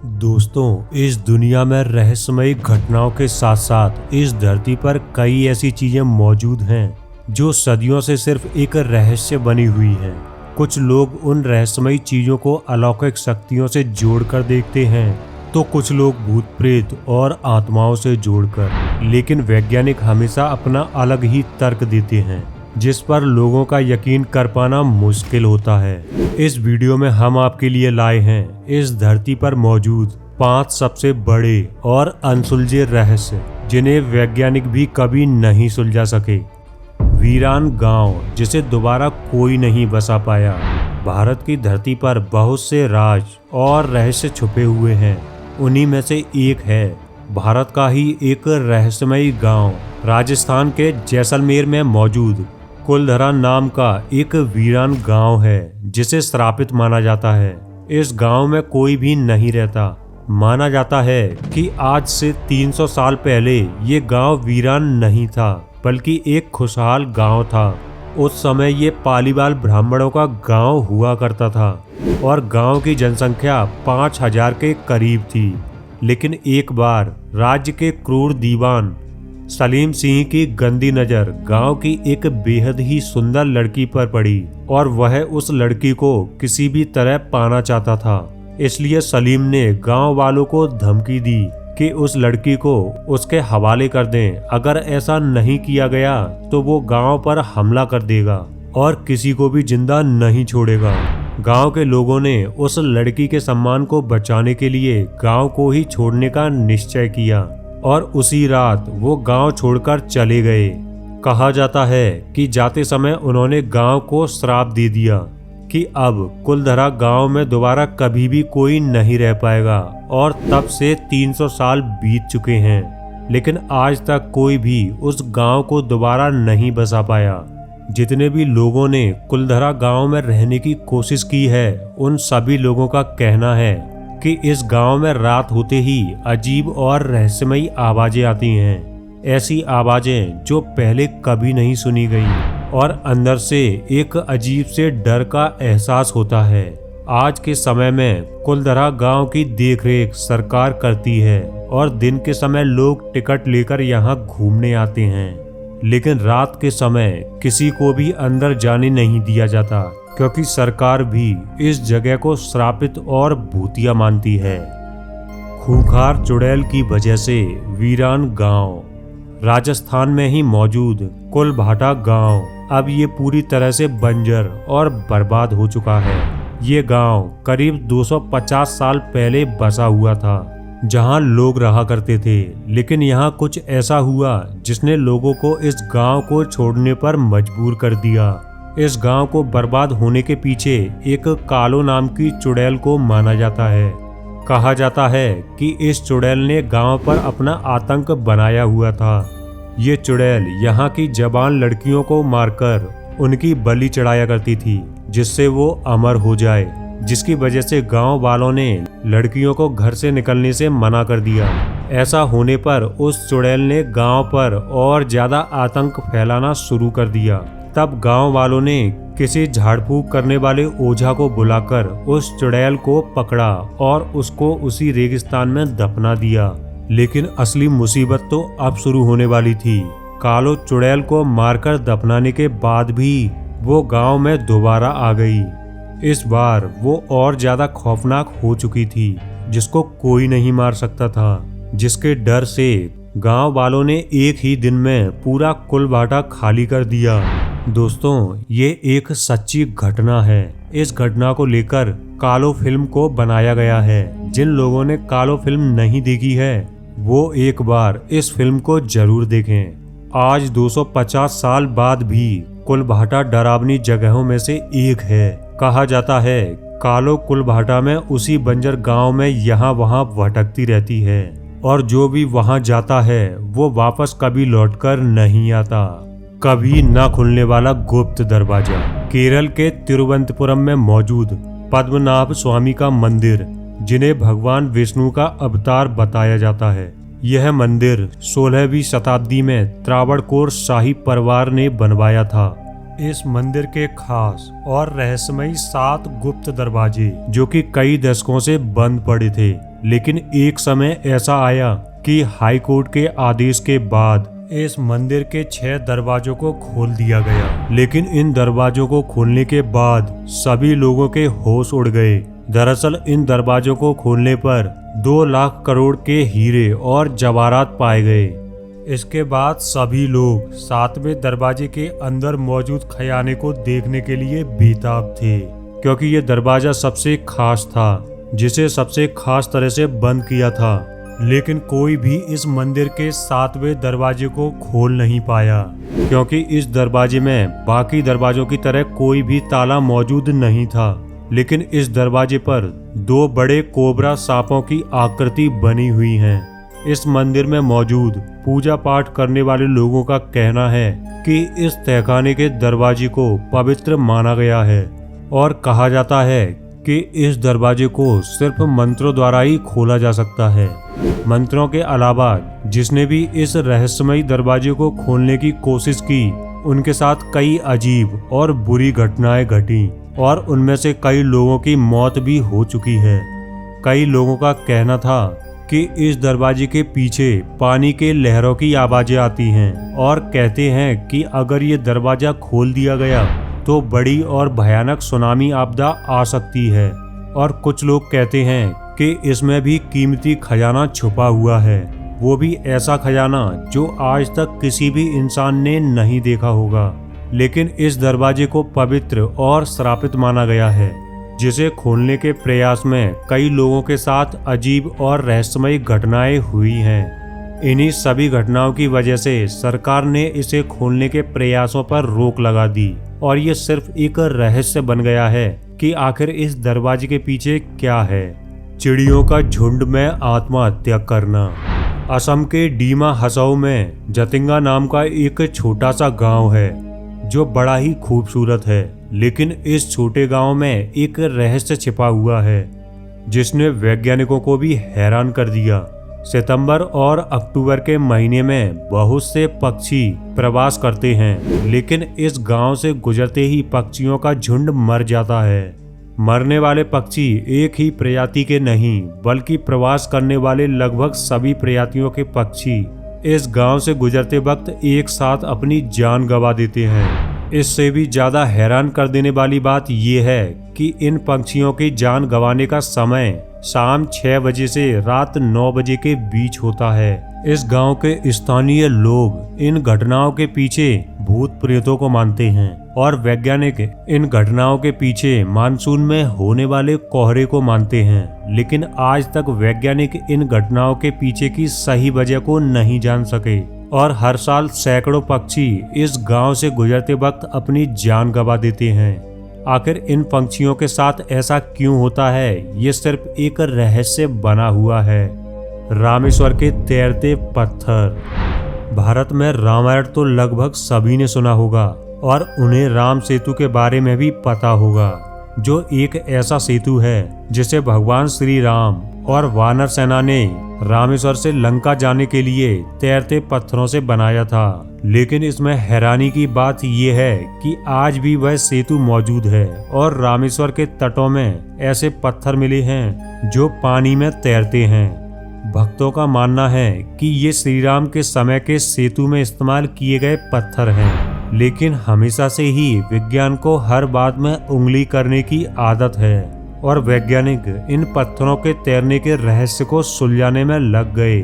दोस्तों, इस दुनिया में रहस्यमयी घटनाओं के साथ साथ इस धरती पर कई ऐसी चीजें मौजूद हैं जो सदियों से सिर्फ एक रहस्य बनी हुई हैं। कुछ लोग उन रहस्यमयी चीजों को अलौकिक शक्तियों से जोड़कर देखते हैं, तो कुछ लोग भूत प्रेत और आत्माओं से जोड़कर। लेकिन वैज्ञानिक हमेशा अपना अलग ही तर्क देते हैं, जिस पर लोगों का यकीन कर पाना मुश्किल होता है। इस वीडियो में हम आपके लिए लाए हैं इस धरती पर मौजूद 5 सबसे बड़े और अनसुलझे रहस्य, जिन्हें वैज्ञानिक भी कभी नहीं सुलझा सके। वीरान गांव जिसे दोबारा कोई नहीं बसा पाया। भारत की धरती पर बहुत से राज और रहस्य छुपे हुए हैं। उन्हीं में से एक है भारत का ही एक रहस्यमयी गांव, राजस्थान के जैसलमेर में मौजूद कुलधरा नाम का एक वीरान गांव है, जिसे श्रापित माना जाता है। इस गांव में कोई भी नहीं रहता। माना जाता है कि आज से 300 साल पहले ये गांव वीरान नहीं था, बल्कि एक खुशहाल गांव था। उस समय ये पालीवाल ब्राह्मणों का गांव हुआ करता था और गांव की जनसंख्या 5000 के करीब थी। लेकिन एक बार राज्य के क्रूर दीवान सलीम सिंह की गंदी नजर गांव की एक बेहद ही सुंदर लड़की पर पड़ी और वह उस लड़की को किसी भी तरह पाना चाहता था। इसलिए सलीम ने गांव वालों को धमकी दी कि उस लड़की को उसके हवाले कर दें। अगर ऐसा नहीं किया गया तो वो गांव पर हमला कर देगा और किसी को भी जिंदा नहीं छोड़ेगा। गांव के लोगों ने उस लड़की के सम्मान को बचाने के लिए गांव को ही छोड़ने का निश्चय किया और उसी रात वो गांव छोड़कर चले गए। कहा जाता है कि जाते समय उन्होंने गांव को श्राप दे दिया कि अब कुलधरा गांव में दोबारा कभी भी कोई नहीं रह पाएगा। और तब से 300 साल बीत चुके हैं, लेकिन आज तक कोई भी उस गांव को दोबारा नहीं बसा पाया। जितने भी लोगों ने कुलधरा गांव में रहने की कोशिश की है, उन सभी लोगों का कहना है कि इस गांव में रात होते ही अजीब और रहस्यमयी आवाजें आती हैं। ऐसी आवाजें जो पहले कभी नहीं सुनी गई और अंदर से एक अजीब से डर का एहसास होता है। आज के समय में कुलधरा गांव की देखरेख सरकार करती है और दिन के समय लोग टिकट लेकर यहाँ घूमने आते हैं। लेकिन रात के समय किसी को भी अंदर जाने नहीं दिया जाता, क्योंकि सरकार भी इस जगह को श्रापित और भूतिया मानती है। खूंखार चुड़ैल की वजह से वीरान गांव, राजस्थान में ही मौजूद कुलभाटा गांव अब ये पूरी तरह से बंजर और बर्बाद हो चुका है। ये गांव करीब 250 साल पहले बसा हुआ था, जहां लोग रहा करते थे। लेकिन यहाँ कुछ ऐसा हुआ जिसने लोगों को इस गांव को छोड़ने पर मजबूर कर दिया। इस गांव को बर्बाद होने के पीछे एक कालो नाम की चुड़ैल को माना जाता है। कहा जाता है कि इस चुड़ैल ने गांव पर अपना आतंक बनाया हुआ था। ये चुड़ैल यहाँ की जवान लड़कियों को मारकर उनकी बलि चढ़ाया करती थी, जिससे वो अमर हो जाए, जिसकी वजह से गांव वालों ने लड़कियों को घर से निकलने से मना कर दिया। ऐसा होने पर उस चुड़ैल ने गांव पर और ज्यादा आतंक फैलाना शुरू कर दिया। तब गांव वालों ने किसी झाड़ फूक करने वाले ओझा को बुलाकर उस चुड़ैल को पकड़ा और उसको उसी रेगिस्तान में दफना दिया। लेकिन असली मुसीबत तो अब शुरू होने वाली थी। कालो चुड़ैल को मारकर दफनाने के बाद भी वो गांव में दोबारा आ गई। इस बार वो और ज्यादा खौफनाक हो चुकी थी, जिसको कोई नहीं मार सकता था, जिसके डर से गांव वालों ने एक ही दिन में पूरा कुलभाटा खाली कर दिया। दोस्तों, ये एक सच्ची घटना है। इस घटना को लेकर कालो फिल्म को बनाया गया है। जिन लोगों ने कालो फिल्म नहीं देखी है, वो एक बार इस फिल्म को जरूर देखें। आज 250 साल बाद भी कुलभाटा डरावनी जगहों में से एक है। कहा जाता है कालो कुलभाटा में उसी बंजर गांव में यहाँ वहाँ भटकती रहती है और जो भी वहाँ जाता है वो वापस कभी लौटकर नहीं आता। कभी ना खुलने वाला गुप्त दरवाजा। केरल के तिरुवनंतपुरम में मौजूद पद्मनाभ स्वामी का मंदिर, जिन्हें भगवान विष्णु का अवतार बताया जाता है। यह मंदिर 16वीं शताब्दी में त्रावणकोर शाही परिवार ने बनवाया था। इस मंदिर के खास और रहस्यमयी 7 गुप्त दरवाजे, जो कि कई दशकों से बंद पड़े थे, लेकिन एक समय ऐसा आया कि हाई कोर्ट के आदेश के बाद इस मंदिर के 6 दरवाजों को खोल दिया गया। लेकिन इन दरवाजों को खोलने के बाद सभी लोगों के होश उड़ गए। दरअसल इन दरवाजों को खोलने पर 2 लाख करोड़ के हीरे और जवाहरात पाए गए। इसके बाद सभी लोग 7वें दरवाजे के अंदर मौजूद खजाने को देखने के लिए बेताब थे, क्योंकि ये दरवाजा सबसे खास था, जिसे सबसे खास तरह से बंद किया था। लेकिन कोई भी इस मंदिर के 7वें दरवाजे को खोल नहीं पाया, क्योंकि इस दरवाजे में बाकी दरवाजों की तरह कोई भी ताला मौजूद नहीं था। लेकिन इस दरवाजे पर 2 बड़े कोबरा सांपों की आकृति बनी हुई है। इस मंदिर में मौजूद पूजा पाठ करने वाले लोगों का कहना है कि इस तहखाने के दरवाजे को पवित्र माना गया है और कहा जाता है कि इस दरवाजे को सिर्फ मंत्रों द्वारा ही खोला जा सकता है। मंत्रों के अलावा जिसने भी इस रहस्यमयी दरवाजे को खोलने की कोशिश की, उनके साथ कई अजीब और बुरी घटनाएं घटी और उनमें से कई लोगों की मौत भी हो चुकी है। कई लोगों का कहना था कि इस दरवाजे के पीछे पानी के लहरों की आवाजें आती हैं और कहते हैं कि अगर ये दरवाजा खोल दिया गया तो बड़ी और भयानक सुनामी आपदा आ सकती है। और कुछ लोग कहते हैं कि इसमें भी कीमती खजाना छुपा हुआ है, वो भी ऐसा खजाना जो आज तक किसी भी इंसान ने नहीं देखा होगा। लेकिन इस दरवाजे को पवित्र और श्रापित माना गया है, जिसे खोलने के प्रयास में कई लोगों के साथ अजीब और रहस्यमयी घटनाएं हुई हैं। इन्हीं सभी घटनाओं की वजह से सरकार ने इसे खोलने के प्रयासों पर रोक लगा दी और ये सिर्फ एक रहस्य बन गया है कि आखिर इस दरवाजे के पीछे क्या है। चिड़ियों का झुंड में आत्महत्या करना। असम के डीमा हसाओ में जतिंगा नाम का एक छोटा सा गांव है जो बड़ा ही खूबसूरत है। लेकिन इस छोटे गांव में एक रहस्य छिपा हुआ है जिसने वैज्ञानिकों को भी हैरान कर दिया। सितंबर और अक्टूबर के महीने में बहुत से पक्षी प्रवास करते हैं, लेकिन इस गांव से गुजरते ही पक्षियों का झुंड मर जाता है। मरने वाले पक्षी एक ही प्रजाति के नहीं, बल्कि प्रवास करने वाले लगभग सभी प्रजातियों के पक्षी इस गांव से गुजरते वक्त एक साथ अपनी जान गंवा देते हैं। इससे भी ज्यादा हैरान कर देने वाली बात यह है कि इन पक्षियों की जान गंवाने का समय शाम 6 बजे से रात 9 बजे के बीच होता है। इस गांव के स्थानीय लोग इन घटनाओं के पीछे भूत प्रेतों को मानते हैं और वैज्ञानिक इन घटनाओं के पीछे मानसून में होने वाले कोहरे को मानते हैं। लेकिन आज तक वैज्ञानिक इन घटनाओं के पीछे की सही वजह को नहीं जान सके और हर साल सैकड़ों पक्षी इस गांव से गुजरते वक्त अपनी जान गंवा देते हैं। आखिर इन पंछियों के साथ ऐसा क्यों होता है, ये सिर्फ एक रहस्य बना हुआ है। रामेश्वर के तैरते पत्थर। भारत में रामायण तो लगभग सभी ने सुना होगा और उन्हें राम सेतु के बारे में भी पता होगा, जो एक ऐसा सेतु है जिसे भगवान श्री राम और वानर सेना ने रामेश्वर से लंका जाने के लिए तैरते पत्थरों से बनाया था। लेकिन इसमें हैरानी की बात यह है कि आज भी वह सेतु मौजूद है और रामेश्वर के तटों में ऐसे पत्थर मिले हैं जो पानी में तैरते हैं। भक्तों का मानना है कि ये श्री राम के समय के सेतु में इस्तेमाल किए गए पत्थर हैं, लेकिन हमेशा से ही विज्ञान को हर बात में उंगली करने की आदत है और वैज्ञानिक इन पत्थरों के तैरने के रहस्य को सुलझाने में लग गए।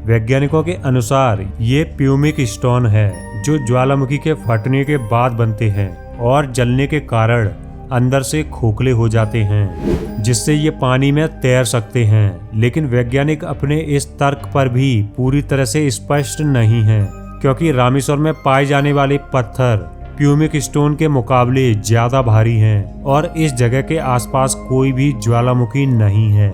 वैज्ञानिकों के अनुसार ये प्यूमिक स्टोन है जो ज्वालामुखी के फटने के बाद बनते हैं और जलने के कारण अंदर से खोखले हो जाते हैं, जिससे ये पानी में तैर सकते हैं। लेकिन वैज्ञानिक अपने इस तर्क पर भी पूरी तरह से स्पष्ट नहीं है, क्योंकि रामेश्वर में पाए जाने वाले पत्थर प्यूमिक स्टोन के मुकाबले ज्यादा भारी हैं और इस जगह के आसपास कोई भी ज्वालामुखी नहीं है।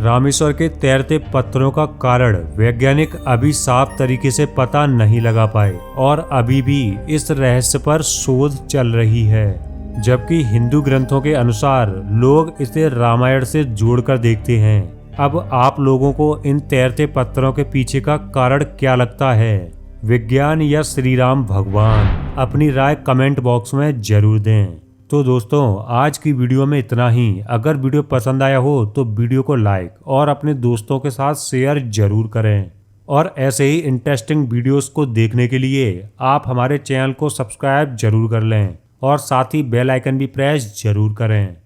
रामेश्वर के तैरते पत्थरों का कारण वैज्ञानिक अभी साफ तरीके से पता नहीं लगा पाए और अभी भी इस रहस्य पर शोध चल रही है। जबकि हिंदू ग्रंथों के अनुसार लोग इसे रामायण से जोड़कर देखते हैं। अब आप लोगों को इन तैरते पत्थरों के पीछे का कारण क्या लगता है? विज्ञान या श्री राम भगवान? अपनी राय कमेंट बॉक्स में जरूर दें। तो दोस्तों आज की वीडियो में इतना ही। अगर वीडियो पसंद आया हो तो वीडियो को लाइक और अपने दोस्तों के साथ शेयर जरूर करें। और ऐसे ही इंटरेस्टिंग वीडियोस को देखने के लिए आप हमारे चैनल को सब्सक्राइब जरूर कर लें और साथ ही बेल आइकन भी प्रेस जरूर करें।